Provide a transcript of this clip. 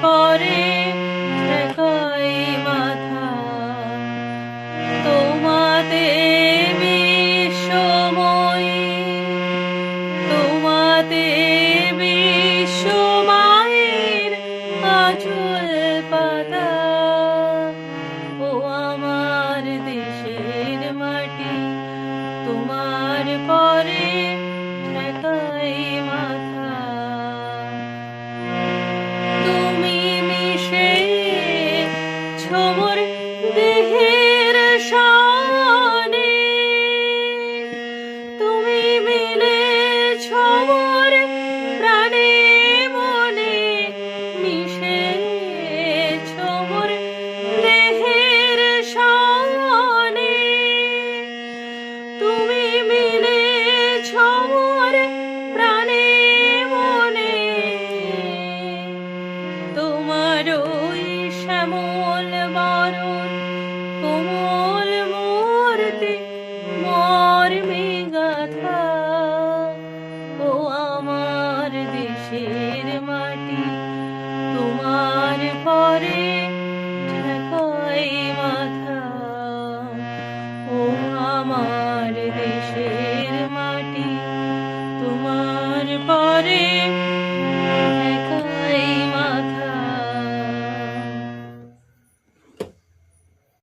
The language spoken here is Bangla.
পরে ঠেকাই মাথা তোমাতে বিশ্বময়ী, তোমাতে বিশ্বমায়ের আঁচল পাতা। ও আমার দেশের মাটি, তোমার পরে ঠেকাই মাথা। তুমি মিশেছো মোর দেহের শানে, তুমি মিলেছো মোর প্রাণে মনে, মিশেছো মোর দেহের শানে, তুমি মিলেছো মোর প্রাণে মনে। তোমার ওই শ্যামল বরণ কোমল মূর্তি মর্মে গাথা। ও আমার দেশের মাটি, তোমার পরে ঠেকাই মাথা। ও আমার দেশের মাটি, তোমার পরে